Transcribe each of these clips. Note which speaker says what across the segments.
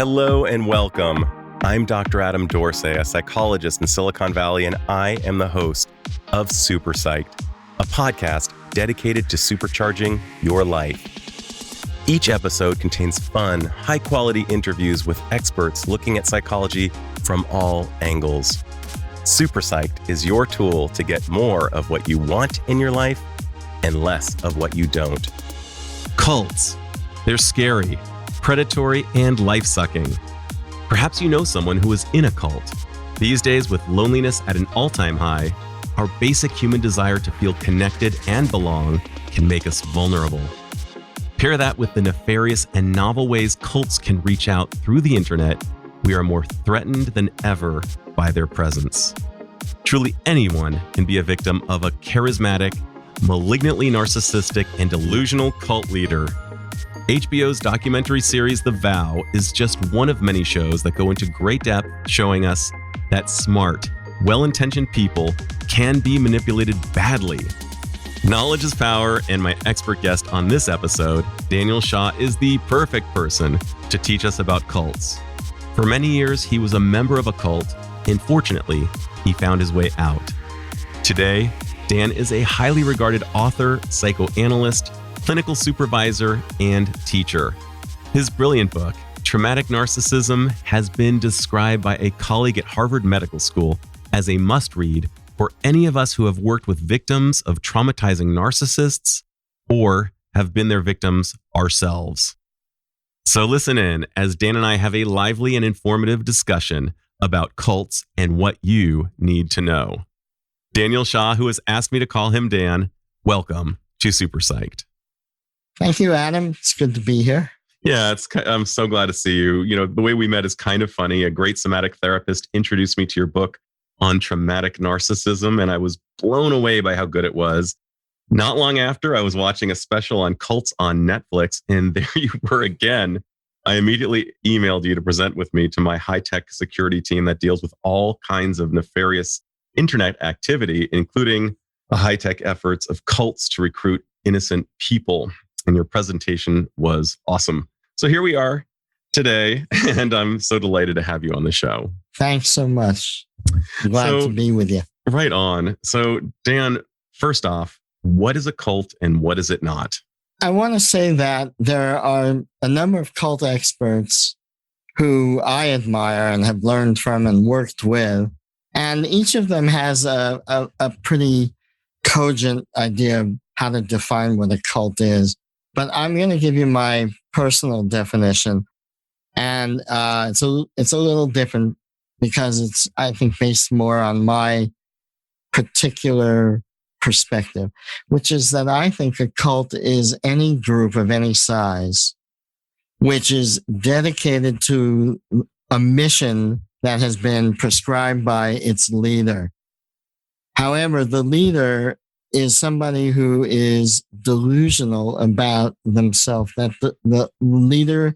Speaker 1: Hello and welcome. I'm Dr. Adam Dorsey, a psychologist in Silicon Valley, and I am the host of Super Psyched, a podcast dedicated to supercharging your life. Each episode contains fun, high-quality interviews with experts looking at psychology from all angles. Super Psyched is your tool to get more of what you want in your life and less of what you don't. Cults. They're scary, predatory, and life-sucking. Perhaps you know someone who is in a cult. These days, with loneliness at an all-time high, our basic human desire to feel connected and belong can make us vulnerable. Pair that with the nefarious and novel ways cults can reach out through the internet, we are more threatened than ever by their presence. Truly anyone can be a victim of a charismatic, malignantly narcissistic, and delusional cult leader. HBO's documentary series The Vow is just one of many shows that go into great depth showing us that smart, well-intentioned people can be manipulated badly. Knowledge is power, and my expert guest on this episode, Daniel Shaw, is the perfect person to teach us about cults. For many years, he was a member of a cult, and fortunately, he found his way out. Today, Dan is a highly regarded author, psychoanalyst, clinical supervisor, and teacher. His brilliant book, Traumatic Narcissism, has been described by a colleague at Harvard Medical School as a must-read for any of us who have worked with victims of traumatizing narcissists or have been their victims ourselves. So listen in as Dan and I have a lively and informative discussion about cults and what you need to know. Daniel Shaw, who has asked me to call him Dan, welcome to Super Psyched.
Speaker 2: Thank you, Adam. It's good to be here.
Speaker 1: Yeah, I'm so glad to see you. You know, the way we met is kind of funny. A great somatic therapist introduced me to your book on traumatic narcissism, and I was blown away by how good it was. Not long after, I was watching a special on cults on Netflix, and there you were again. I immediately emailed you to present with me to my high-tech security team that deals with all kinds of nefarious internet activity, including the high-tech efforts of cults to recruit innocent people. And your presentation was awesome. So here we are today, and I'm so delighted to have you on the show.
Speaker 2: Thanks so much. Glad to be with you.
Speaker 1: Right on. So Dan, first off, what is a cult and what is it not?
Speaker 2: I want to say that there are a number of cult experts who I admire and have learned from and worked with. And each of them has a pretty cogent idea of how to define what a cult is. But I'm going to give you my personal definition. And it's a little different because it's, I think, based more on my particular perspective, which is that I think a cult is any group of any size which is dedicated to a mission that has been prescribed by its leader. However, the leader is somebody who is delusional about themselves, that the leader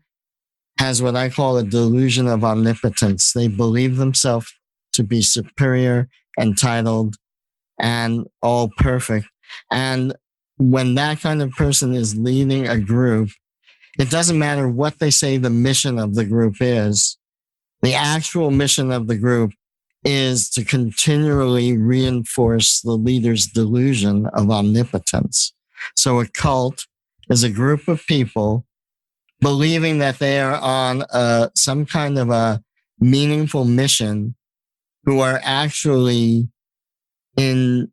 Speaker 2: has what I call a delusion of omnipotence. They believe themselves to be superior, entitled, and all perfect. And when that kind of person is leading a group, it doesn't matter what they say the mission of the group is. The actual mission of the group is to continually reinforce the leader's delusion of omnipotence. So a cult is a group of people believing that they are on some kind of a meaningful mission who are actually in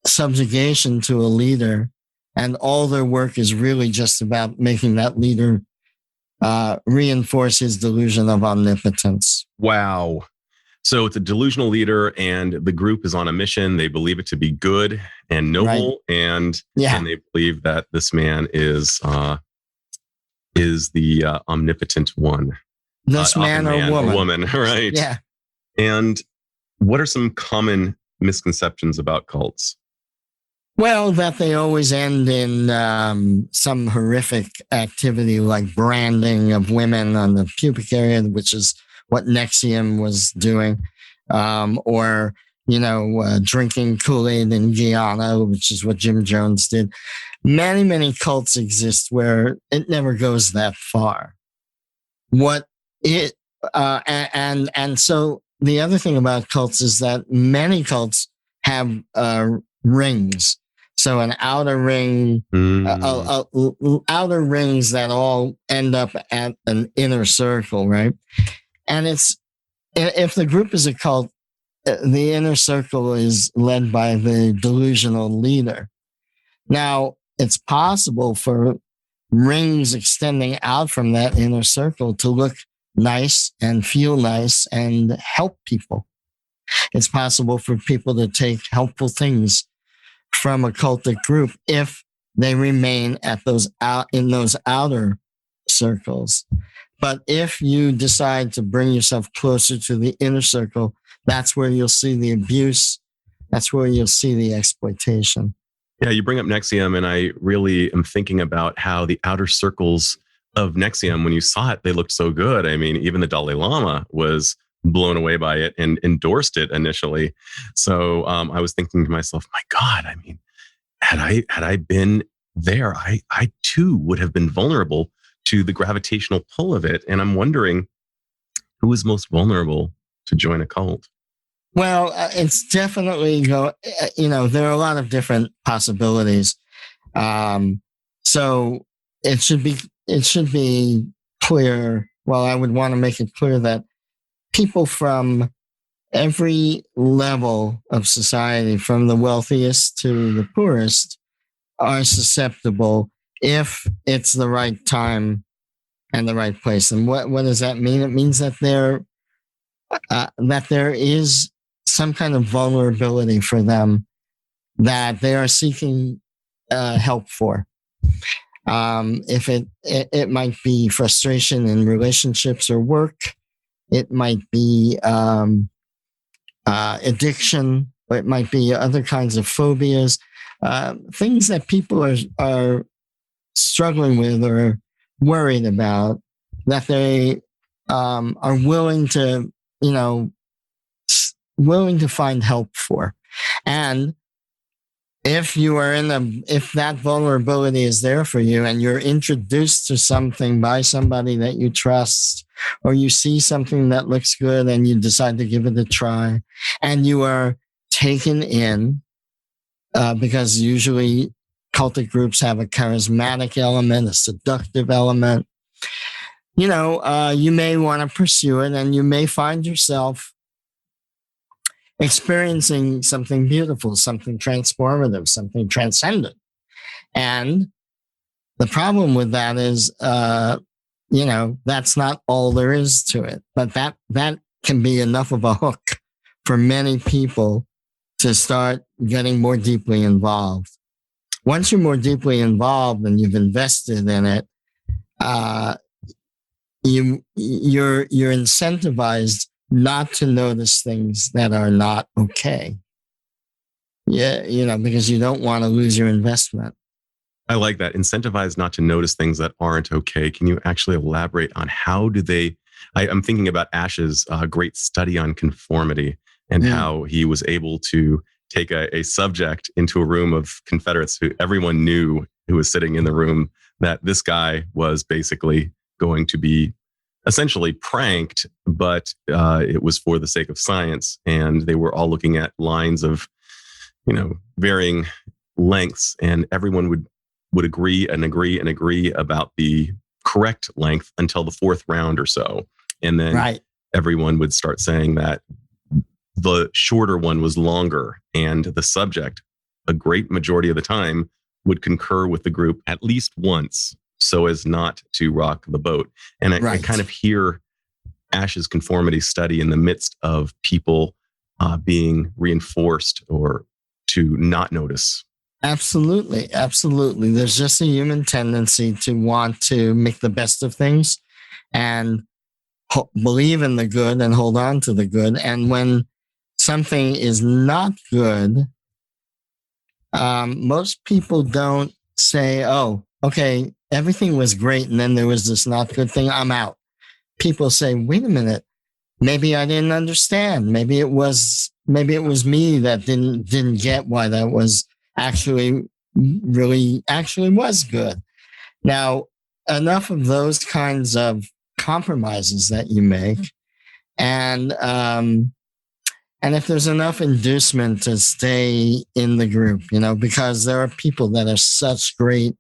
Speaker 2: subjugation to a leader, and all their work is really just about making that leader reinforce his delusion of omnipotence.
Speaker 1: Wow. So it's a delusional leader, and the group is on a mission. They believe it to be good and noble, right. and they believe that this man is the omnipotent one.
Speaker 2: This man or woman.
Speaker 1: Right?
Speaker 2: Yeah.
Speaker 1: And what are some common misconceptions about cults?
Speaker 2: Well, that they always end in some horrific activity like branding of women on the pubic area, which is what NXIVM was doing, or, drinking Kool-Aid in Guyana, which is what Jim Jones did. Many, many cults exist where it never goes that far. What it and so the other thing about cults is that many cults have rings. So an outer ring, outer rings that all end up at an inner circle, right? And if the group is a cult, the inner circle is led by the delusional leader. Now, it's possible for rings extending out from that inner circle to look nice and feel nice and help people. It's possible for people to take helpful things from a cultic group if they remain at in those outer circles. But if you decide to bring yourself closer to the inner circle, that's where you'll see the abuse. That's where you'll see the exploitation.
Speaker 1: Yeah, you bring up NXIVM, and I really am thinking about how the outer circles of NXIVM, when you saw it, they looked so good. I mean, even the Dalai Lama was blown away by it and endorsed it initially. So I was thinking to myself, my God, I mean, had I been there, I too would have been vulnerable to the gravitational pull of it. And I'm wondering who is most vulnerable to join a cult.
Speaker 2: Well, it's definitely, there are a lot of different possibilities. So it should be clear. Well, I would want to make it clear that people from every level of society, from the wealthiest to the poorest, are susceptible if it's the right time and the right place. And what does that mean? It means that there is some kind of vulnerability for them that they are seeking help for. If it might be frustration in relationships or work, it might be addiction, or it might be other kinds of phobias, things that people are struggling with or worried about, that they are willing to find help for. And if that vulnerability is there for you and you're introduced to something by somebody that you trust, or you see something that looks good and you decide to give it a try, and you are taken in, because usually cultic groups have a charismatic element, a seductive element, you may want to pursue it, and you may find yourself experiencing something beautiful, something transformative, something transcendent. And the problem with that is, that's not all there is to it. But that can be enough of a hook for many people to start getting more deeply involved. Once you're more deeply involved and you've invested in it, you're incentivized not to notice things that are not okay. Yeah, because you don't want to lose your investment.
Speaker 1: I like that. Incentivized not to notice things that aren't okay. Can you actually elaborate on how do they? I'm thinking about Ash's great study on conformity and how he was able to take a subject into a room of Confederates who everyone knew, who was sitting in the room, that this guy was basically going to be essentially pranked, but it was for the sake of science. And they were all looking at lines of, varying lengths, and everyone would agree about the correct length until the fourth round or so. And then everyone would start saying that the shorter one was longer, and the subject, a great majority of the time, would concur with the group at least once, so as not to rock the boat. And I kind of hear Ash's conformity study in the midst of people being reinforced or to not notice.
Speaker 2: Absolutely. There's just a human tendency to want to make the best of things and believe in the good and hold on to the good. And when something is not good, most people don't say, oh, okay, everything was great, and then there was this not good thing, I'm out. People say, wait a minute, maybe I didn't understand. Maybe it was me that didn't get why that was actually was good. Now, enough of those kinds of compromises that you make, and if there's enough inducement to stay in the group, because there are people that are such great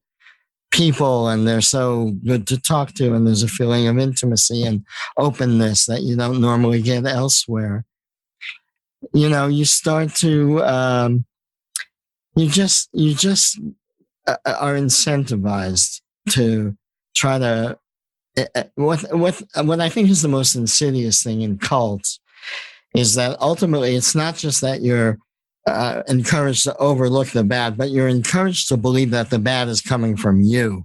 Speaker 2: people and they're so good to talk to, and there's a feeling of intimacy and openness that you don't normally get elsewhere. You start to you just are incentivized to try to what I think is the most insidious thing in cults is that ultimately it's not just that you're encouraged to overlook the bad, but you're encouraged to believe that the bad is coming from you.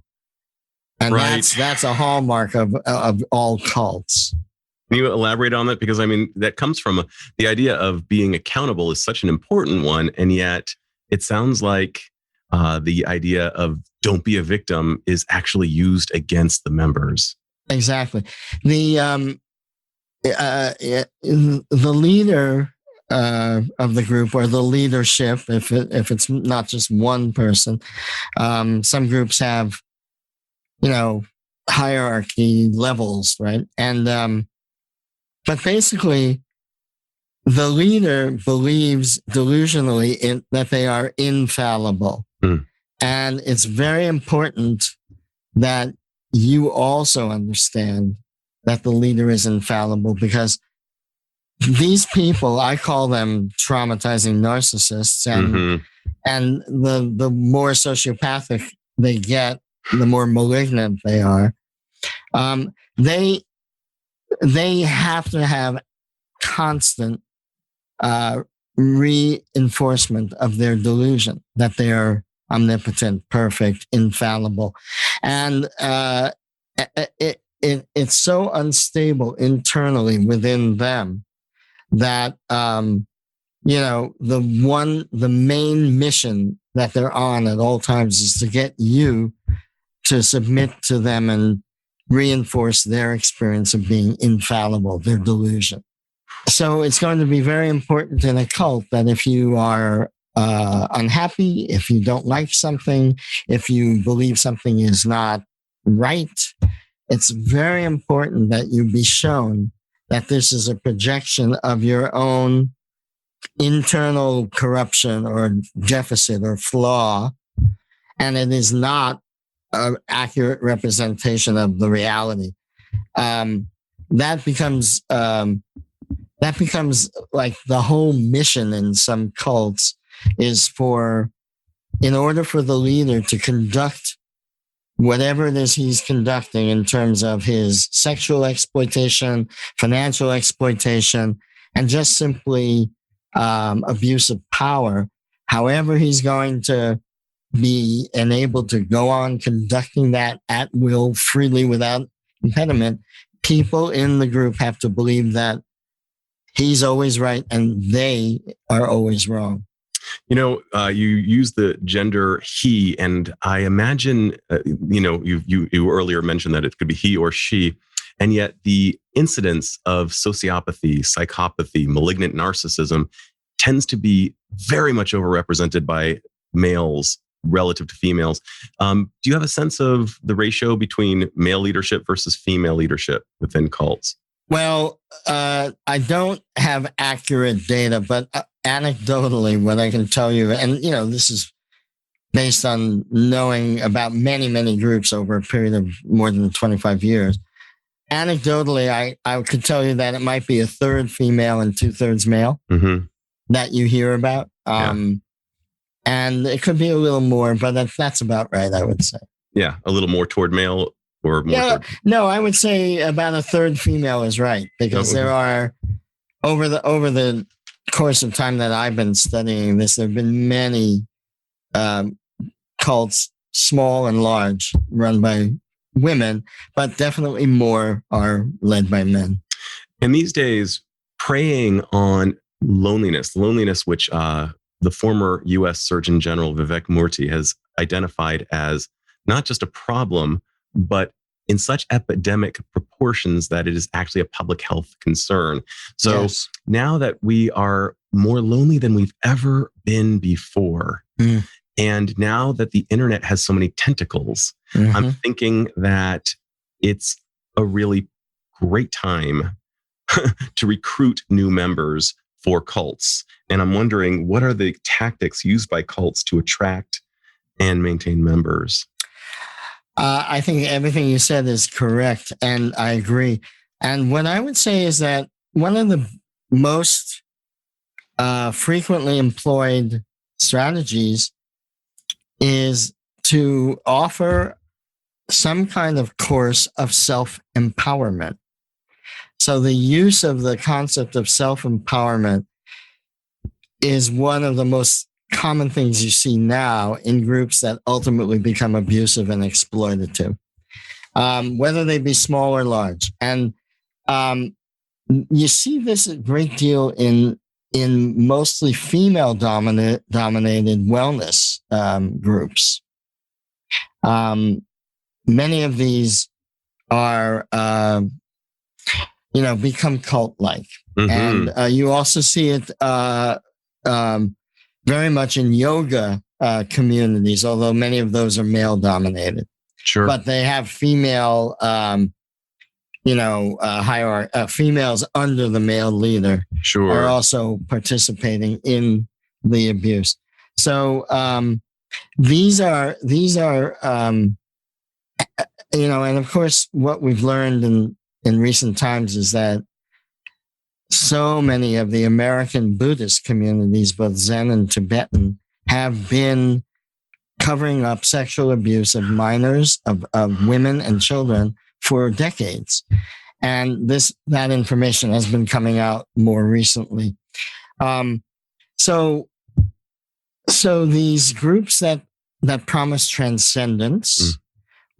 Speaker 2: And
Speaker 1: Right.
Speaker 2: that's a hallmark of all cults.
Speaker 1: Can you elaborate on that? Because that comes from the idea of being accountable is such an important one. And yet it sounds like the idea of don't be a victim is actually used against the members.
Speaker 2: Exactly. The leader of the group, or the leadership, if it's not just one person, some groups have, hierarchy levels, right? And but basically, the leader believes delusionally that they are infallible. And it's very important that you also understand that the leader is infallible, because these people, I call them traumatizing narcissists, and the more sociopathic they get, the more malignant they are. They have to have constant reinforcement of their delusion that they are omnipotent, perfect, infallible. And it's so unstable internally within them that, the main mission that they're on at all times is to get you to submit to them and reinforce their experience of being infallible, their delusion. So it's going to be very important in a cult that if you are unhappy, if you don't like something, if you believe something is not right, it's very important that you be shown that this is a projection of your own internal corruption or deficit or flaw, and it is not an accurate representation of the reality. That becomes like the whole mission in some cults is in order for the leader to conduct whatever it is he's conducting in terms of his sexual exploitation, financial exploitation, and just simply abuse of power, however he's going to be enabled to go on conducting that at will, freely, without impediment, people in the group have to believe that he's always right and they are always wrong.
Speaker 1: You use the gender he, and I imagine, you earlier mentioned that it could be he or she, and yet the incidence of sociopathy, psychopathy, malignant narcissism tends to be very much overrepresented by males relative to females. Do you have a sense of the ratio between male leadership versus female leadership within cults?
Speaker 2: Well, I don't have accurate data, but anecdotally, what I can tell you, and this is based on knowing about many, many groups over a period of more than 25 years. Anecdotally, I could tell you that it might be a third female and 2/3 male that you hear about. And it could be a little more, but that's about right, I would say.
Speaker 1: Yeah, a little more toward male or more toward...
Speaker 2: No, I would say about a third female is right, because there are, over the course of time that I've been studying this, there have been many cults, small and large, run by women, but definitely more are led by men.
Speaker 1: And these days, preying on loneliness, which the former U.S. Surgeon General Vivek Murthy has identified as not just a problem, but in such epidemic proportions that it is actually a public health concern. So now that we are more lonely than we've ever been before, and now that the internet has so many tentacles, I'm thinking that it's a really great time to recruit new members for cults. And I'm wondering, what are the tactics used by cults to attract and maintain members?
Speaker 2: I think everything you said is correct, and I agree. And what I would say is that one of the most frequently employed strategies is to offer some kind of course of self-empowerment. So the use of the concept of self-empowerment is one of the most common things you see now in groups that ultimately become abusive and exploitative, whether they be small or large. And you see this a great deal in mostly female dominated wellness groups. Many of these are, become cult-like. Mm-hmm. And you also see it very much in yoga communities, although many of those are male-dominated.
Speaker 1: Sure.
Speaker 2: But they have female, females under the male leader.
Speaker 1: Sure.
Speaker 2: Are also participating in the abuse. So these are and of course, what we've learned in recent times is that so many of the American Buddhist communities, both Zen and Tibetan, have been covering up sexual abuse of minors, of women and children for decades. And that information has been coming out more recently. So these groups that promise transcendence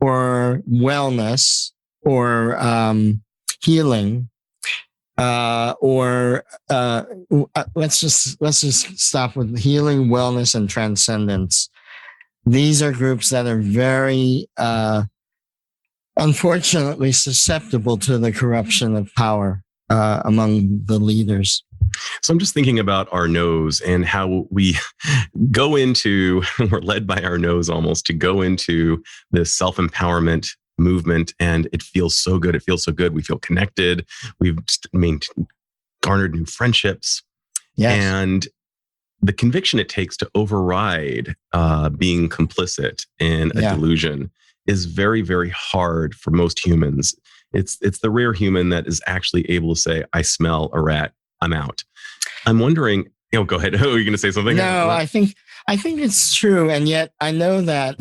Speaker 2: or wellness or healing, let's just stop with healing, wellness, and transcendence. These are groups that are very unfortunately susceptible to the corruption of power among the leaders.
Speaker 1: So I'm just thinking about our nose and how we go into, we're led by our nose almost to go into this self-empowerment movement, and it feels so good. It feels so good. We feel connected. We've garnered new friendships.
Speaker 2: Yes.
Speaker 1: And the conviction it takes to override being complicit in a delusion is very, very hard for most humans. It's the rare human that is actually able to say, I smell a rat, I'm out. I'm wondering, go ahead. Oh, are you going to say something?
Speaker 2: No, I think it's true. And yet I know that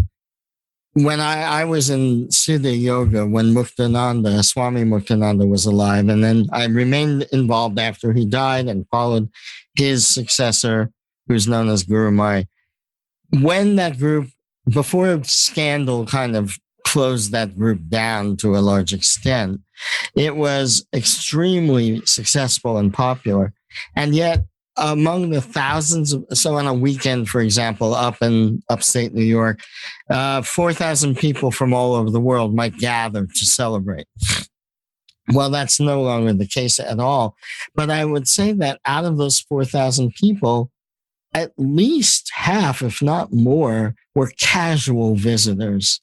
Speaker 2: when I was in Siddha Yoga, when Swami Muktananda was alive, and then I remained involved after he died and followed his successor, who's known as Guru Mai. When that group, before scandal kind of closed that group down to a large extent, it was extremely successful and popular. And yet, among the thousands so on a weekend, for example, up in upstate New York, 4,000 people from all over the world might gather to celebrate. Well, that's no longer the case at all. But I would say that out of those 4,000 people, at least half, if not more, were casual visitors,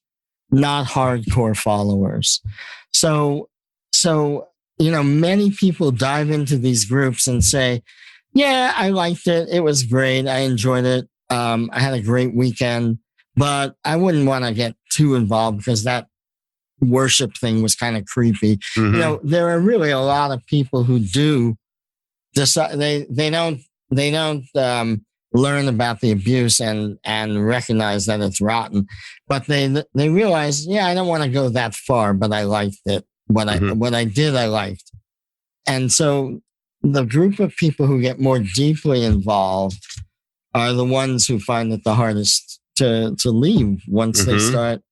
Speaker 2: not hardcore followers. So, many people dive into these groups and say, yeah, I liked it. It was great. I enjoyed it. I had a great weekend, but I wouldn't want to get too involved because that worship thing was kind of creepy. Mm-hmm. There are really a lot of people who do decide they don't learn about the abuse and recognize that it's rotten, but they realize, I don't want to go that far, but I liked it. What I did, I liked. And so the group of people who get more deeply involved are the ones who find it the hardest to leave once they start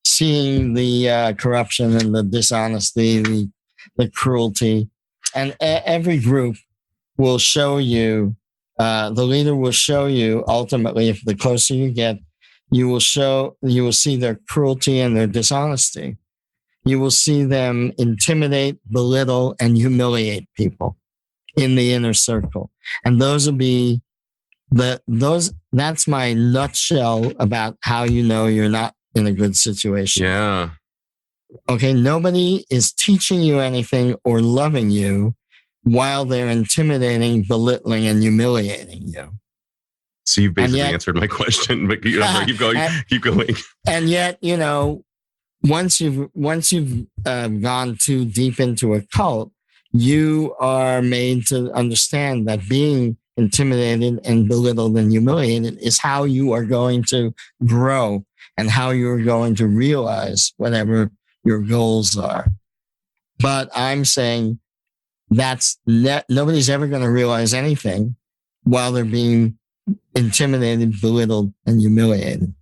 Speaker 2: seeing the corruption and the dishonesty, the cruelty. And every group will show you, the leader will show you ultimately, if the closer you get, you will see their cruelty and their dishonesty. You will see them intimidate, belittle, and humiliate people in the inner circle. And those will be that's my nutshell about how you know you're not in a good situation.
Speaker 1: Yeah.
Speaker 2: Okay. Nobody is teaching you anything or loving you while they're intimidating, belittling, and humiliating you.
Speaker 1: So you've basically answered my question, but keep going.
Speaker 2: And yet, once you've gone too deep into a cult, you are made to understand that being intimidated and belittled and humiliated is how you are going to grow and how you're going to realize whatever your goals are. But I'm saying nobody's ever going to realize anything while they're being intimidated, belittled, and humiliated.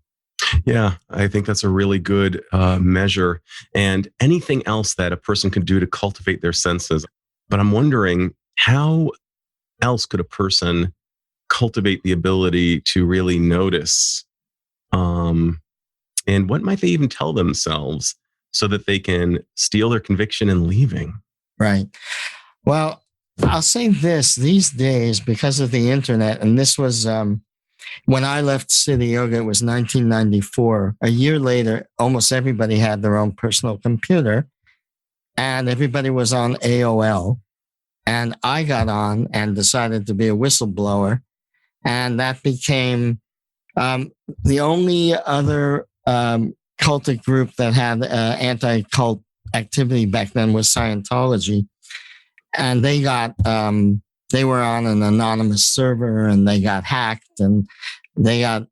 Speaker 1: Yeah, I think that's a really good measure. And anything else that a person can do to cultivate their senses. But I'm wondering, how else could a person cultivate the ability to really notice? And what might they even tell themselves so that they can steal their conviction in leaving?
Speaker 2: Right. Well, I'll say this, these days, because of the internet, and this was when I left City Yoga, it was 1994. A year later, almost everybody had their own personal computer and everybody was on AOL. And I got on and decided to be a whistleblower. And that became the only other cultic group that had anti-cult activity back then was Scientology. And they were on an anonymous server and they got hacked and they got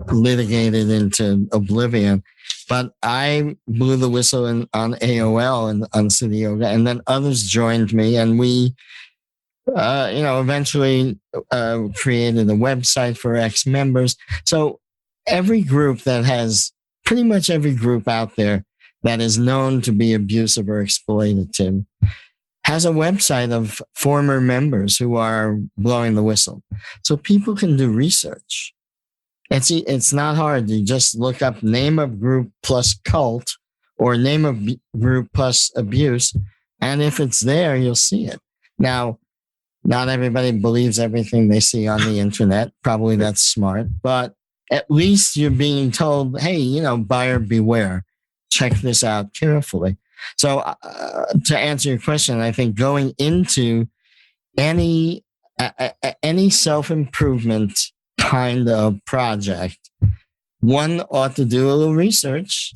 Speaker 2: litigated into oblivion. But I blew the whistle on AOL and on City Yoga, and then others joined me, and we, eventually created a website for ex-members. So every group pretty much every group out there that is known to be abusive or exploitative has a website of former members who are blowing the whistle. So people can do research. It's not hard. You just look up name of group plus cult or name of group plus abuse. And if it's there, you'll see it. Now, not everybody believes everything they see on the internet. Probably that's smart, but at least you're being told, hey, buyer beware. Check this out carefully. So to answer your question, I think going into any self-improvement kind of project, one ought to do a little research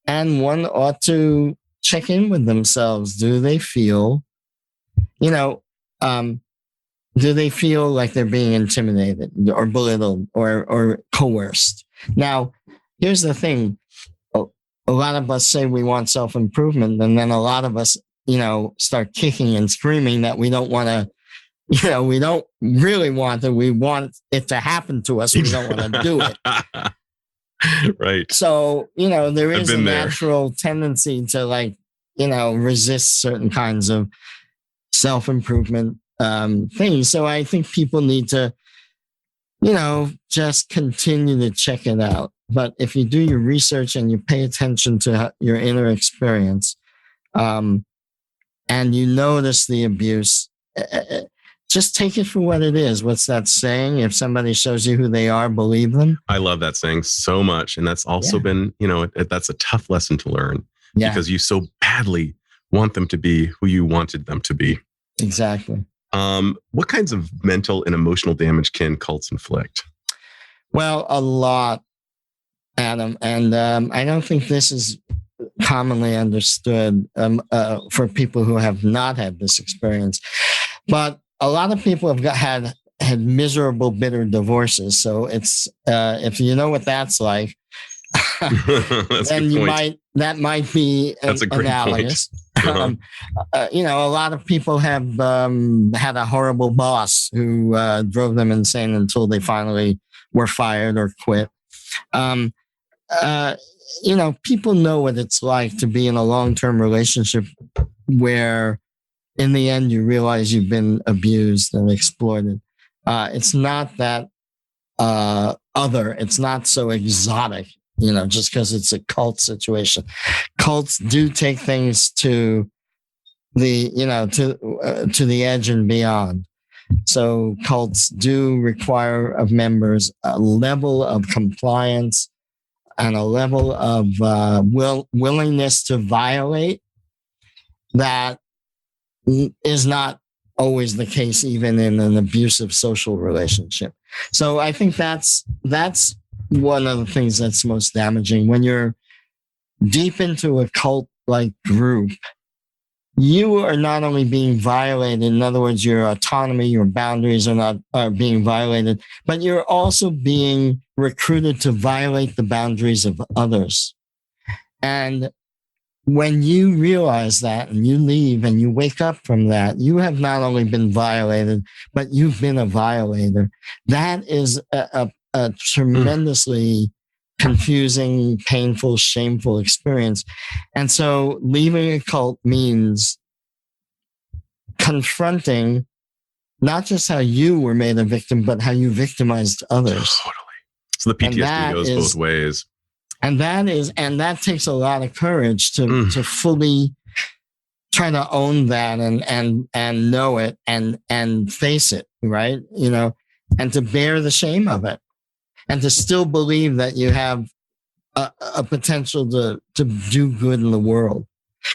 Speaker 2: and one ought to check in with themselves. Do they feel, do they feel like they're being intimidated or belittled or coerced? Now, here's the thing. A lot of us say we want self-improvement, and then a lot of us, start kicking and screaming that we don't want to, we don't really want it. We want it to happen to us. We don't want to do it.
Speaker 1: Right.
Speaker 2: So, there is a natural tendency to resist certain kinds of self-improvement things. So I think people need to, just continue to check it out. But if you do your research and you pay attention to your inner experience, and you notice the abuse, just take it for what it is. What's that saying? If somebody shows you who they are, believe them.
Speaker 1: I love that saying so much. And that's also been, that's a tough lesson to learn because you so badly want them to be who you wanted them to be.
Speaker 2: Exactly.
Speaker 1: What kinds of mental and emotional damage can cults inflict?
Speaker 2: Well, a lot, Adam. And I don't think this is commonly understood for people who have not had this experience. But a lot of people have had miserable, bitter divorces. So it's if you know what that's like, then that might be analogous.
Speaker 1: Uh-huh.
Speaker 2: A lot of people have had a horrible boss who drove them insane until they finally were fired or quit. People know what it's like to be in a long-term relationship where in the end you realize you've been abused and exploited. It's not that it's not so exotic, just because it's a cult situation. Cults do take things to the, to the edge and beyond. So cults do require of members a level of compliance, and a level of willingness to violate that is not always the case, even in an abusive social relationship. So I think that's one of the things that's most damaging. When you're deep into a cult-like group, you are not only being violated, in other words, your autonomy, your boundaries are being violated, but you're also being recruited to violate the boundaries of others. And when you realize that and you leave and you wake up from that, you have not only been violated, but you've been a violator. That is a tremendously confusing, painful, shameful experience. And so leaving a cult means confronting not just how you were made a victim, but how you victimized others.
Speaker 1: Totally. So the PTSD goes both ways.
Speaker 2: And that takes a lot of courage to fully try to own that and know it and face it, right? And to bear the shame of it. And to still believe that you have a potential to do good in the world.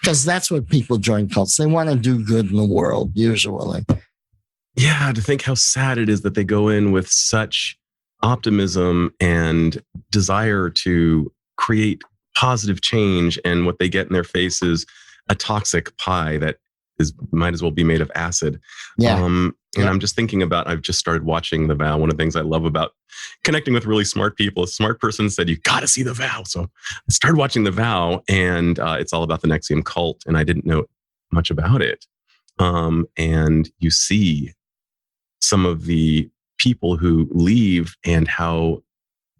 Speaker 2: Because that's what people join cults. They want to do good in the world, usually.
Speaker 1: Yeah, to think how sad it is that they go in with such optimism and desire to create positive change, and what they get in their face is a toxic pie that might as well be made of acid.
Speaker 2: Yeah.
Speaker 1: And I'm just thinking about, I've just started watching The Vow. One of the things I love about connecting with really smart people, a smart person said, you got to see The Vow. So I started watching The Vow, and it's all about the NXIVM cult. And I didn't know much about it. And you see some of the people who leave and how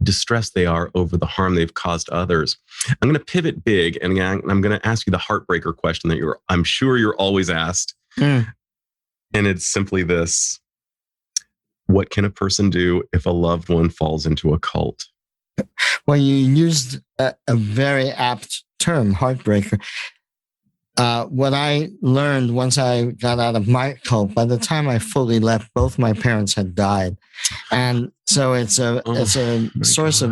Speaker 1: distressed they are over the harm they've caused to others. I'm going to pivot big, and I'm going to ask you the heartbreaker question that I'm sure you're always asked. And it's simply this: what can a person do if a loved one falls into a cult?
Speaker 2: Well, you used a very apt term, heartbreaker. What I learned once I got out of my cult, by the time I fully left, both my parents had died. And so it's a source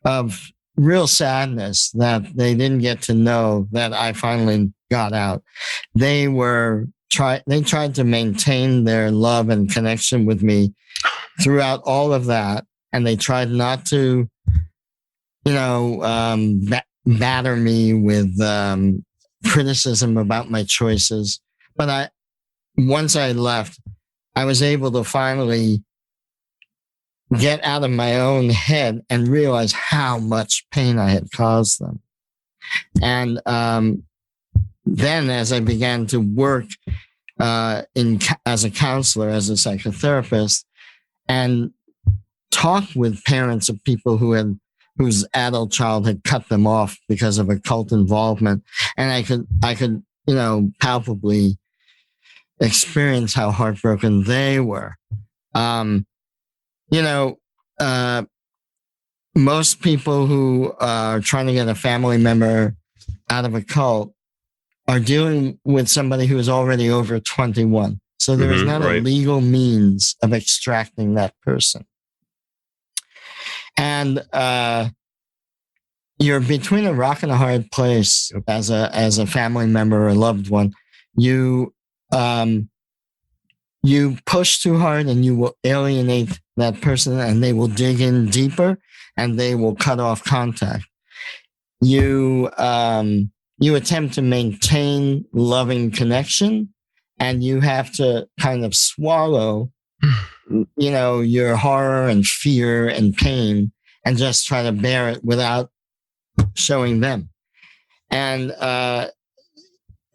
Speaker 2: of real sadness that they didn't get to know that I finally got out. They tried to maintain their love and connection with me throughout all of that. And they tried not to, batter me with criticism about my choices. But once I left, I was able to finally get out of my own head and realize how much pain I had caused them. And then as I began to work as a counselor, as a psychotherapist, and talk with parents of people whose adult child had cut them off because of occult involvement, and I could palpably experience how heartbroken they were. Most people who are trying to get a family member out of a cult are dealing with somebody who is already over 21. So there is not a legal means of extracting that person. And you're between a rock and a hard place as a family member or a loved one. You push too hard and you will alienate that person, and they will dig in deeper and they will cut off contact. You attempt to maintain loving connection, and you have to kind of swallow, your horror and fear and pain, and just try to bear it without showing them. And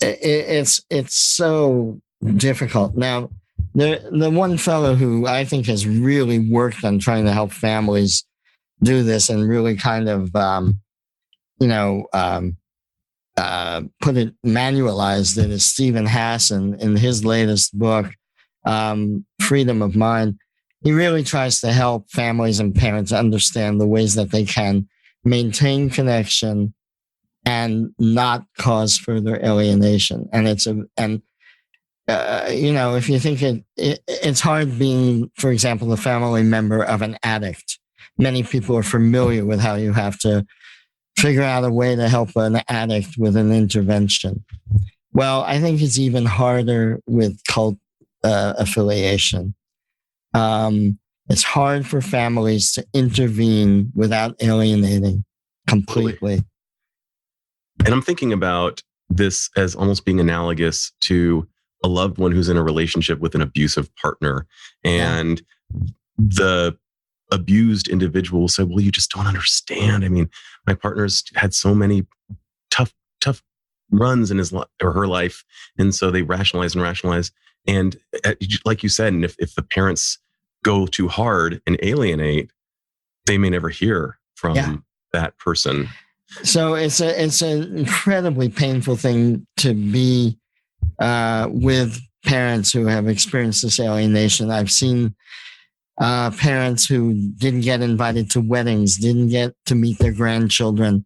Speaker 2: it's so difficult. Now, the one fellow who I think has really worked on trying to help families do this and really kind of, manualized it is Stephen Hassan in his latest book, Freedom of Mind. He really tries to help families and parents understand the ways that they can maintain connection and not cause further alienation. And if you think it's hard being, for example, the family member of an addict, many people are familiar with how you have to figure out a way to help an addict with an intervention. Well, I think it's even harder with cult affiliation. It's hard for families to intervene without alienating completely.
Speaker 1: And I'm thinking about this as almost being analogous to a loved one who's in a relationship with an abusive partner. And the abused individual will say, well, you just don't understand. I mean, my partner's had so many tough runs in his or her life. And so they rationalize. And like you said, and if the parents go too hard and alienate, they may never hear from that person.
Speaker 2: So it's an incredibly painful thing to be with parents who have experienced this alienation. I've seen parents who didn't get invited to weddings, didn't get to meet their grandchildren.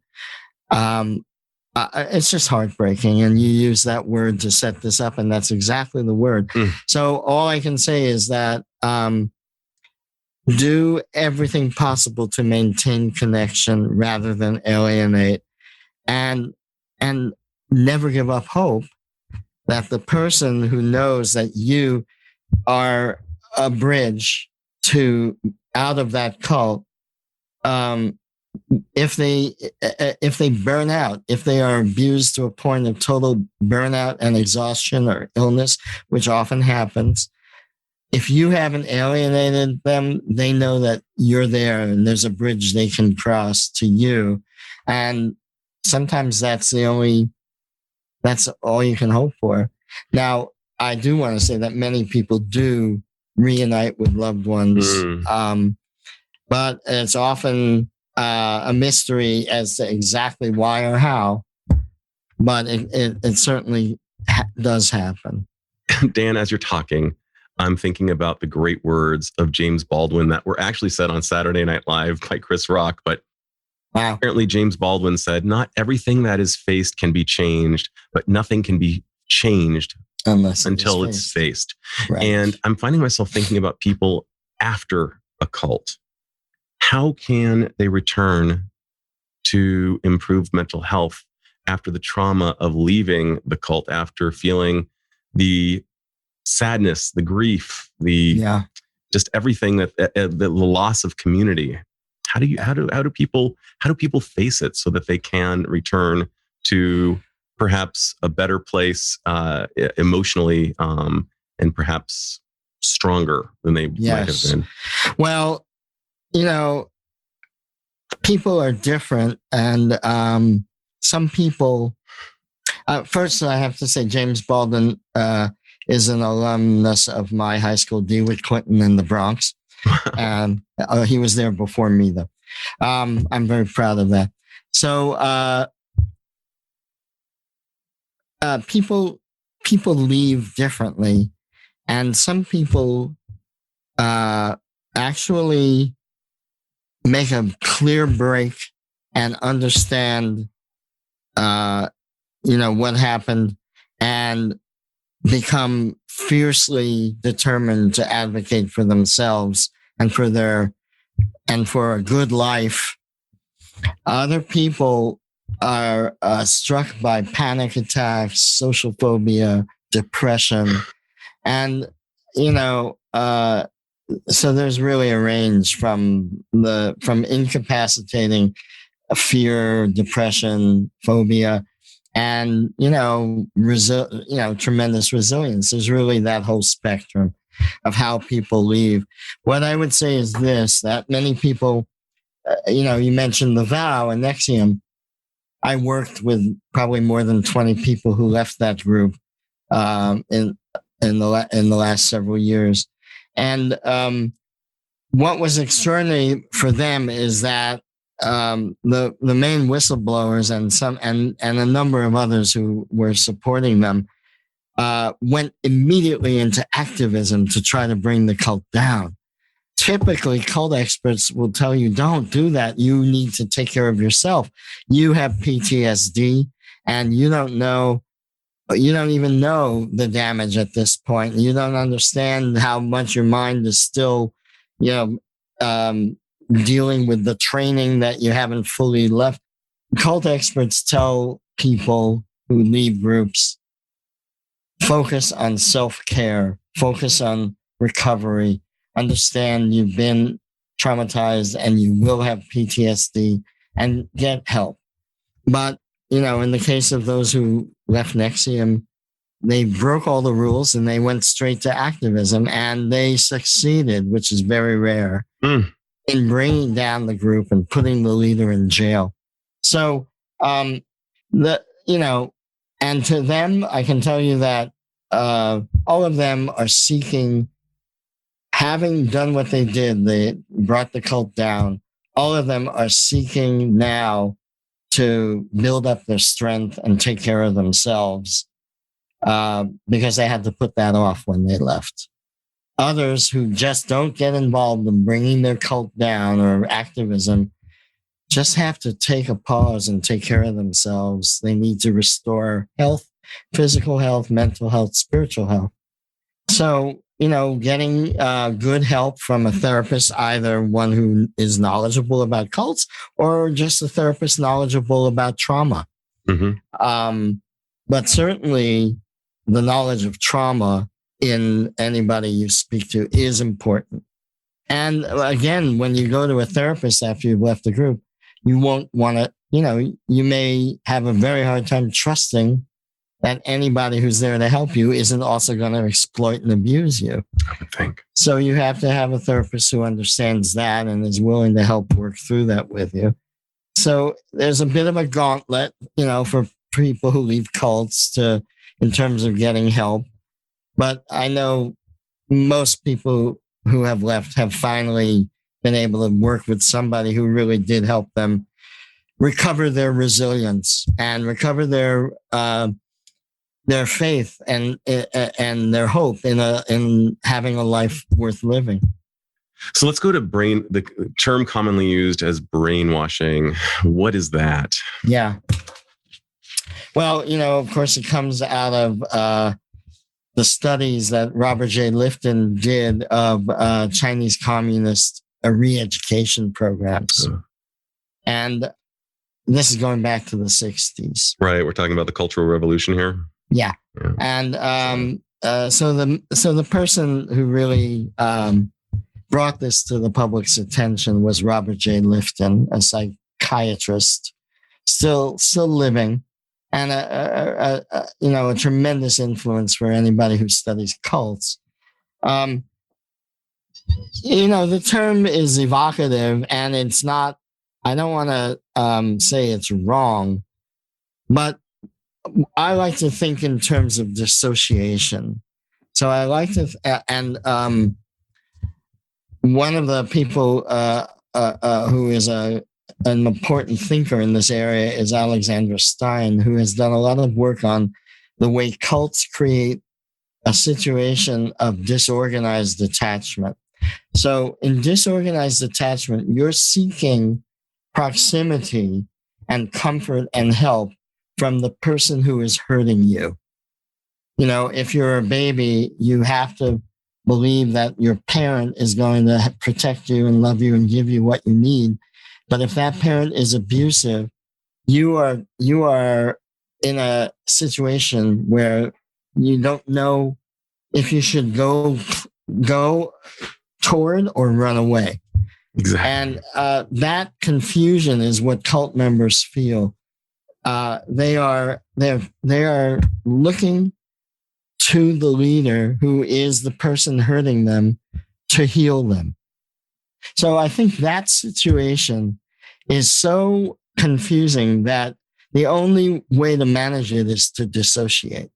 Speaker 2: It's just heartbreaking. And you use that word to set this up, and that's exactly the word. So all I can say is that do everything possible to maintain connection rather than alienate, and never give up hope that the person who knows that you are a bridge to out of that cult, if they burn out, if they are abused to a point of total burnout and exhaustion or illness, which often happens, if you haven't alienated them, they know that you're there and there's a bridge they can cross to you. And sometimes that's all you can hope for. Now, I do want to say that many people do reunite with loved ones, but it's often a mystery as to exactly why or how, but it certainly does happen.
Speaker 1: Dan, as you're talking, I'm thinking about the great words of James Baldwin that were actually said on Saturday Night Live by Chris Rock. But apparently James Baldwin said, not everything that is faced can be changed, but nothing can be changed until it's faced. Right. And I'm finding myself thinking about people after a cult. How can they return to improved mental health after the trauma of leaving the cult, after feeling the sadness, the grief, just everything that the loss of community? How do people face it so that they can return to perhaps a better place emotionally, and perhaps stronger than they might have been?
Speaker 2: Well, people are different, and some people. First, I have to say, James Baldwin is an alumnus of my high school, DeWitt Clinton in the Bronx. And he was there before me, though. I'm very proud of that. So people leave differently, and some people actually make a clear break and understand, what happened, and become fiercely determined to advocate for themselves and for a good life. Other people are struck by panic attacks, social phobia, depression, and so there's really a range from incapacitating fear, depression, phobia, and tremendous resilience. There's really that whole spectrum of how people leave. What I would say is this: that many people, you mentioned the vow and NXIVM. I worked with probably more than 20 people who left that group in the last several years. And what was extraordinary for them is that the main whistleblowers and a number of others who were supporting them went immediately into activism to try to bring the cult down. Typically, cult experts will tell you, don't do that. You need to take care of yourself. You have PTSD, and you don't even know the damage at this point. You don't understand how much your mind is still, dealing with the training that you haven't fully left. Cult experts tell people who leave groups, focus on self-care, focus on recovery, understand you've been traumatized and you will have PTSD, and get help. But, in the case of those who left NXIVM, they broke all the rules and they went straight to activism, and they succeeded, which is very rare, in bringing down the group and putting the leader in jail. So, and to them, I can tell you that all of them are seeking, having done what they did, they brought the cult down. All of them are seeking now to build up their strength and take care of themselves because they had to put that off when they left. Others who just don't get involved in bringing their cult down or activism just have to take a pause and take care of themselves. They need to restore health, physical health, mental health, spiritual health. So, getting good help from a therapist, either one who is knowledgeable about cults or just a therapist knowledgeable about trauma. But certainly the knowledge of trauma in anybody you speak to is important. And again, when you go to a therapist after you've left the group, you won't want to, you may have a very hard time trusting that anybody who's there to help you isn't also going to exploit and abuse you.
Speaker 1: I would think.
Speaker 2: So you have to have a therapist who understands that and is willing to help work through that with you. So there's a bit of a gauntlet, for people who leave cults in terms of getting help. But I know most people who have left have finally been able to work with somebody who really did help them recover their resilience and recover their faith and their hope in having a life worth living.
Speaker 1: So let's go to the term commonly used as brainwashing. What is that?
Speaker 2: Yeah. Well, of course, it comes out of the studies that Robert J. Lifton did of Chinese communist re-education programs. And this is going back to the 60s.
Speaker 1: Right. We're talking about the Cultural Revolution here.
Speaker 2: Yeah. And so the person who really brought this to the public's attention was Robert J. Lifton, a psychiatrist, still living, and a tremendous influence for anybody who studies cults. The term is evocative, and it's not. I don't want to say it's wrong, but I like to think in terms of dissociation. So I like to, and one of the people who is an important thinker in this area is Alexandra Stein, who has done a lot of work on the way cults create a situation of disorganized attachment. So in disorganized attachment, you're seeking proximity and comfort and help from the person who is hurting you. If you're a baby, you have to believe that your parent is going to protect you and love you and give you what you need. But if that parent is abusive, you are in a situation where you don't know if you should go toward or run away.
Speaker 1: Exactly.
Speaker 2: And that confusion is what cult members feel. They are looking to the leader, who is the person hurting them, to heal them. So I think that situation is so confusing that the only way to manage it is to dissociate.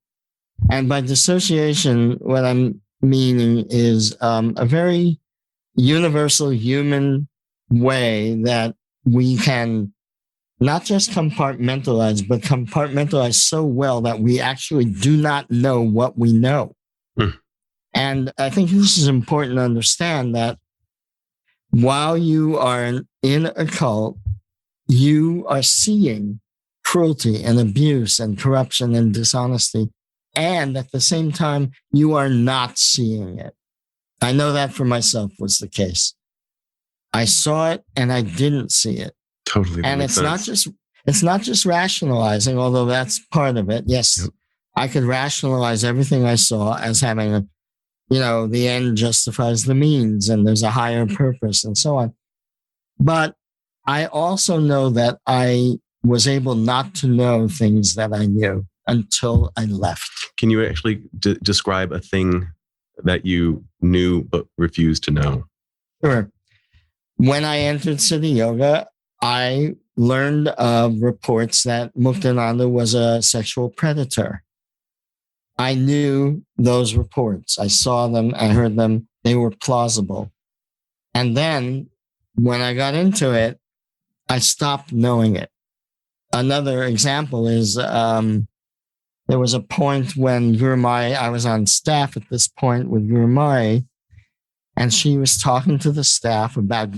Speaker 2: And by dissociation, what I'm meaning is a very universal human way that we can not just compartmentalize, but compartmentalize so well that we actually do not know what we know. And I think this is important to understand, that while you are in a cult, you are seeing cruelty and abuse and corruption and dishonesty. And at the same time, you are not seeing it. I know that for myself was the case. I saw it and I didn't see it.
Speaker 1: Totally.
Speaker 2: And it's not just rationalizing, although that's part of it. Yes, yep. I could rationalize everything I saw as having the end justifies the means and there's a higher purpose and so on. But I also know that I was able not to know things that I knew until I left.
Speaker 1: Can you actually describe a thing that you knew but refused to know?
Speaker 2: Sure. When I entered City Yoga, I learned of reports that Muktananda was a sexual predator. I knew those reports. I saw them. I heard them. They were plausible. And then when I got into it, I stopped knowing it. Another example is there was a point when Gurumai, I was on staff at this point with Gurumai, and she was talking to the staff about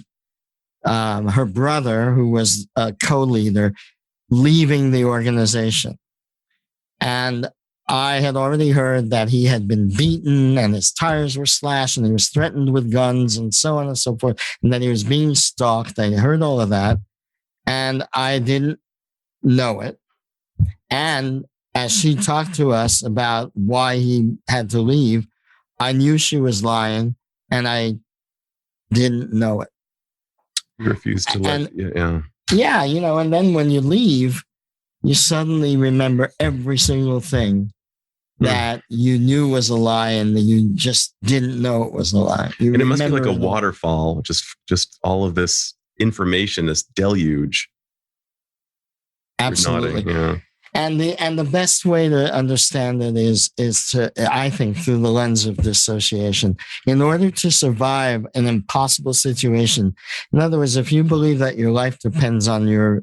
Speaker 2: her brother, who was a co-leader, leaving the organization. And I had already heard that he had been beaten and his tires were slashed and he was threatened with guns and so on and so forth, and that he was being stalked. I heard all of that, and I didn't know it. And as she talked to us about why he had to leave, I knew she was lying and I didn't know it.
Speaker 1: You refused to let,
Speaker 2: Yeah, and then when you leave, you suddenly remember every single thing that you knew was a lie and that you just didn't know it was a lie.
Speaker 1: And it must be like a waterfall, just all of this information, this deluge.
Speaker 2: Absolutely.
Speaker 1: Nodding, yeah.
Speaker 2: And the best way to understand it is to, I think, through the lens of dissociation. In order to survive an impossible situation, in other words, if you believe that your life depends on your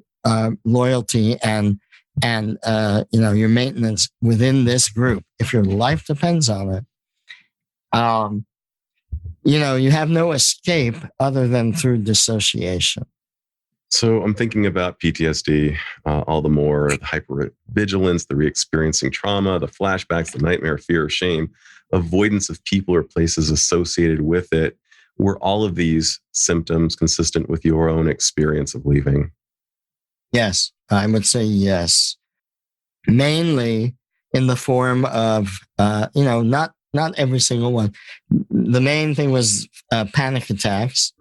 Speaker 2: loyalty and your maintenance within this group, if your life depends on it, you have no escape other than through dissociation.
Speaker 1: So I'm thinking about PTSD all the more, the hypervigilance, the re-experiencing trauma, the flashbacks, the nightmare, fear, shame, avoidance of people or places associated with it. Were all of these symptoms consistent with your own experience of leaving?
Speaker 2: Yes, I would say yes. Mainly in the form of, not every single one. The main thing was panic attacks.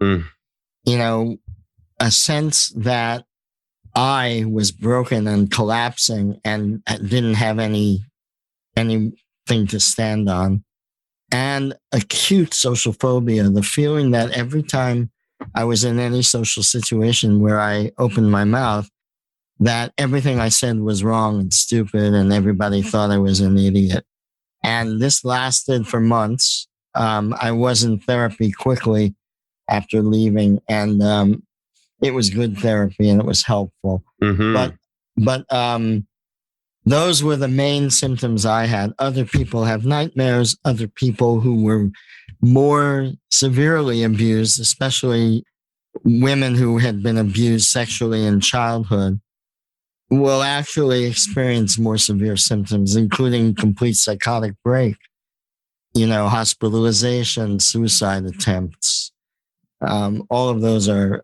Speaker 2: A sense that I was broken and collapsing and didn't have anything to stand on. And acute social phobia, the feeling that every time I was in any social situation where I opened my mouth, that everything I said was wrong and stupid and everybody thought I was an idiot. And this lasted for months. I was in therapy quickly after leaving, and it was good therapy and it was helpful.
Speaker 1: Mm-hmm.
Speaker 2: But those were the main symptoms I had. Other people have nightmares. Other people who were more severely abused, especially women who had been abused sexually in childhood, will actually experience more severe symptoms, including complete psychotic break, hospitalization, suicide attempts. All of those are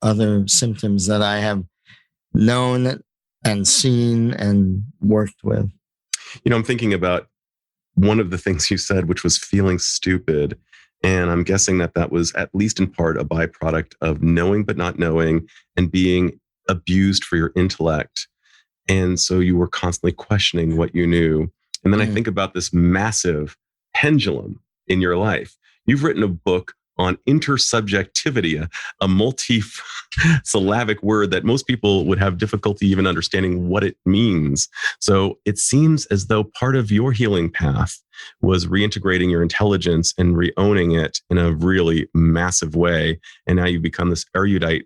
Speaker 2: other symptoms that I have known and seen and worked with.
Speaker 1: I'm thinking about one of the things you said, which was feeling stupid. And I'm guessing that was at least in part a byproduct of knowing but not knowing and being abused for your intellect. And so you were constantly questioning what you knew. And then I think about this massive pendulum in your life. You've written a book on intersubjectivity, a multi-syllabic word that most people would have difficulty even understanding what it means. So it seems as though part of your healing path was reintegrating your intelligence and re-owning it in a really massive way. And now you've become this erudite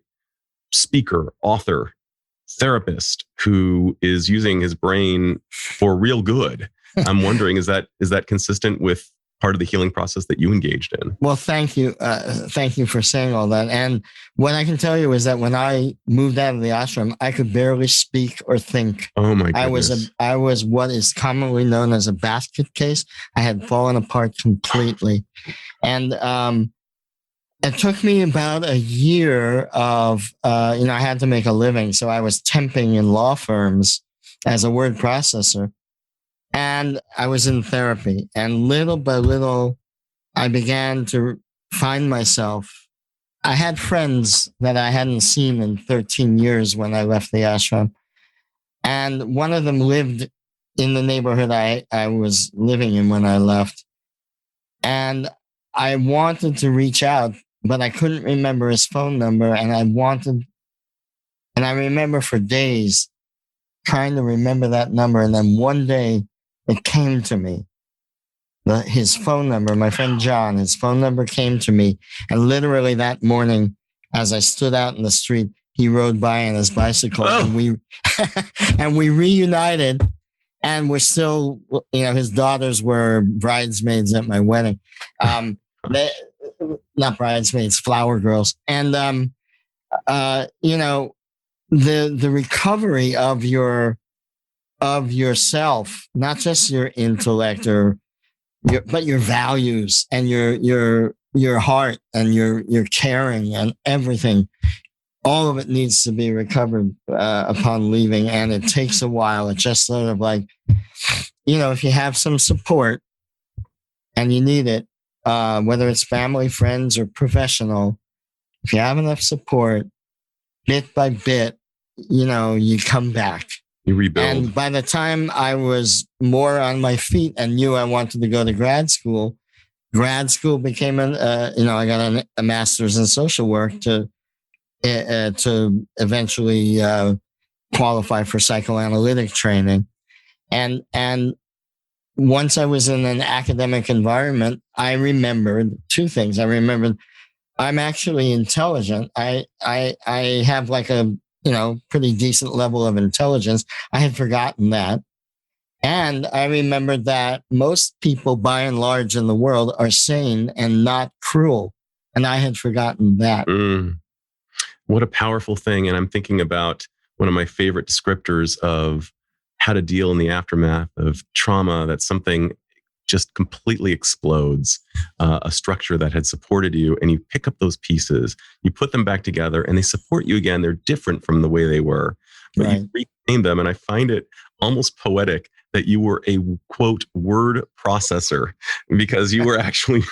Speaker 1: speaker, author, therapist who is using his brain for real good. I'm wondering, is that consistent with part of the healing process that you engaged in?
Speaker 2: Well, thank you. Thank you for saying all that. And what I can tell you is that when I moved out of the ashram, I could barely speak or think.
Speaker 1: Oh my goodness.
Speaker 2: I was what is commonly known as a basket case. I had fallen apart completely. And It took me about a year of, I had to make a living. So I was temping in law firms as a word processor. And I was in therapy. And little by little, I began to find myself. I had friends that I hadn't seen in 13 years when I left the ashram. And one of them lived in the neighborhood I was living in when I left. And I wanted to reach out, but I couldn't remember his phone number. And I remember for days trying to remember that number. And then one day it came to me. His phone number, my friend John, his phone number came to me. And literally that morning, as I stood out in the street, he rode by on his bicycle and we reunited, and we're still, his daughters were bridesmaids at my wedding. Not bridesmaids, flower girls. And, the recovery of yourself, not just your intellect but your values and your heart and your caring and everything, all of it needs to be recovered upon leaving. And it takes a while. It's just sort of like, if you have some support and you need it, whether it's family, friends, or professional, if you have enough support, bit by bit, you come back.
Speaker 1: You rebuild.
Speaker 2: And by the time I was more on my feet and knew I wanted to go to grad school became I got a master's in social work to eventually qualify for psychoanalytic training. And once I was in an academic environment, I remembered two things. I remembered I'm actually intelligent. I have like a pretty decent level of intelligence. I had forgotten that. And I remembered that most people, by and large in the world, are sane and not cruel. And I had forgotten that.
Speaker 1: What a powerful thing. And I'm thinking about one of my favorite descriptors of how to deal in the aftermath of trauma, that something just completely explodes, a structure that had supported you, and you pick up those pieces, you put them back together, and they support you again. They're different from the way they were, but right. You reframe them. And I find it almost poetic that you were a, quote, word processor, because you were actually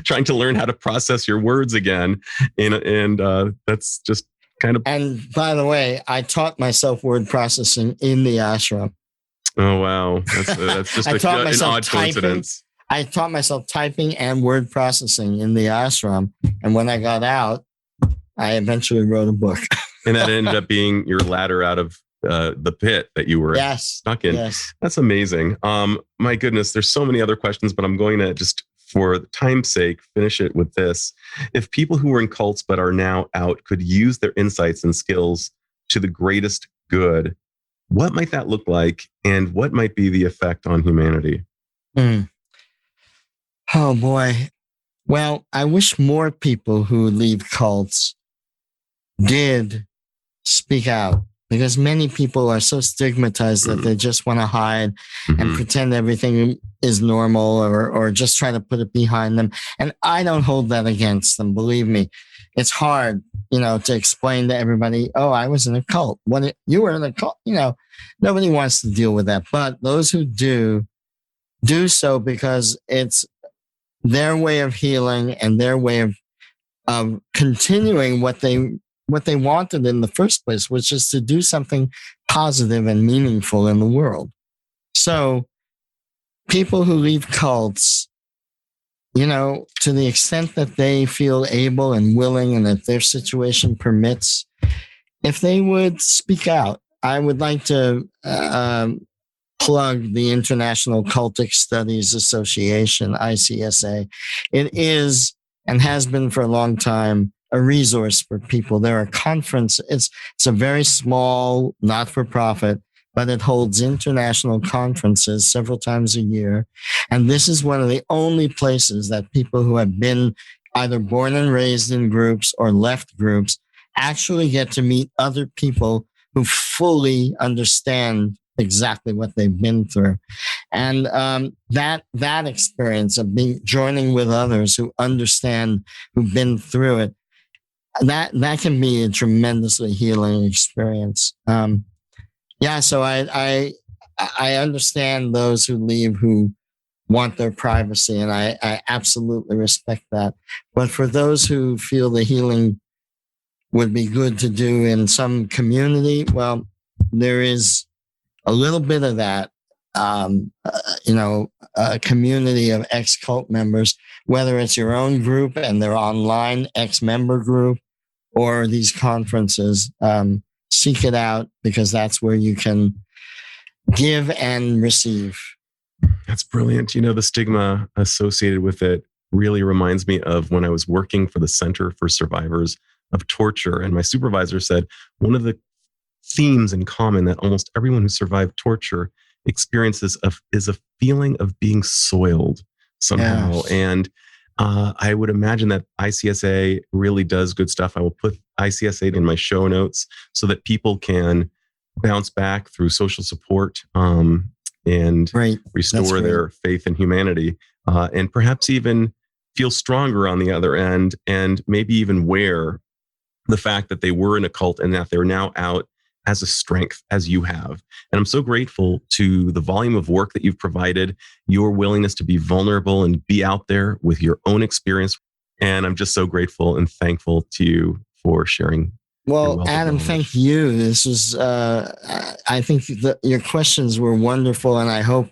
Speaker 1: trying to learn how to process your words again. And that's just kind of...
Speaker 2: And by the way, I taught myself word processing in the ashram.
Speaker 1: Oh, wow. That's just an odd coincidence.
Speaker 2: I taught myself typing and word processing in the ashram. And when I got out, I eventually wrote a book.
Speaker 1: And that ended up being your ladder out of the pit that you were stuck in.
Speaker 2: Yes.
Speaker 1: That's amazing. My goodness, there's so many other questions, but I'm going to just, for time's sake, finish it with this. If people who were in cults but are now out could use their insights and skills to the greatest good, what might that look like, and what might be the effect on humanity?
Speaker 2: Oh, boy. Well, I wish more people who leave cults did speak out, because many people are so stigmatized that they just want to hide and pretend everything is normal, or just try to put it behind them. And I don't hold that against them. Believe me, it's hard, to explain to everybody, oh, I was in a cult. You were in a cult, nobody wants to deal with that. But those who do so because it's their way of healing and their way of continuing what they wanted in the first place, which is to do something positive and meaningful in the world. So people who leave cults, to the extent that they feel able and willing, and that their situation permits, if they would speak out. I would like to plug the International Cultic Studies Association, ICSA. It is, and has been for a long time, a resource for people. There are conferences. It's a very small, not-for-profit, but it holds international conferences several times a year. And this is one of the only places that people who have been either born and raised in groups or left groups actually get to meet other people who fully understand exactly what they've been through. And that experience of joining with others who understand, who've been through it, that can be a tremendously healing experience. So I understand those who leave who want their privacy, and I absolutely respect that. But for those who feel the healing would be good to do in some community, well, there is a little bit of that, a community of ex-cult members, whether it's your own group and their online ex-member group or these conferences. Seek it out, because that's where you can give and receive.
Speaker 1: That's brilliant. The stigma associated with it really reminds me of when I was working for the Center for Survivors of Torture. And my supervisor said one of the themes in common that almost everyone who survived torture experiences is a feeling of being soiled somehow. Yes. And I would imagine that ICSA really does good stuff. I will put ICSA in my show notes so that people can bounce back through social support and restore their faith in humanity, and perhaps even feel stronger on the other end, and maybe even wear the fact that they were in a cult and that they're now out as a strength, as you have. And I'm so grateful to the volume of work that you've provided, your willingness to be vulnerable and be out there with your own experience. And I'm just so grateful and thankful to you for sharing.
Speaker 2: Well, Adam, thank you. This was, I think your questions were wonderful, and I hope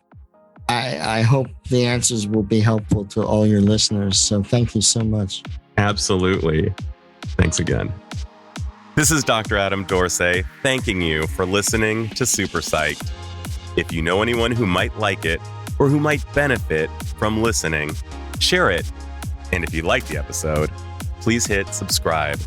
Speaker 2: the answers will be helpful to all your listeners. So thank you so much.
Speaker 1: Absolutely. Thanks again. This is Dr. Adam Dorsey thanking you for listening to Super Psyched. If you know anyone who might like it or who might benefit from listening, share it. And if you like the episode, please hit subscribe.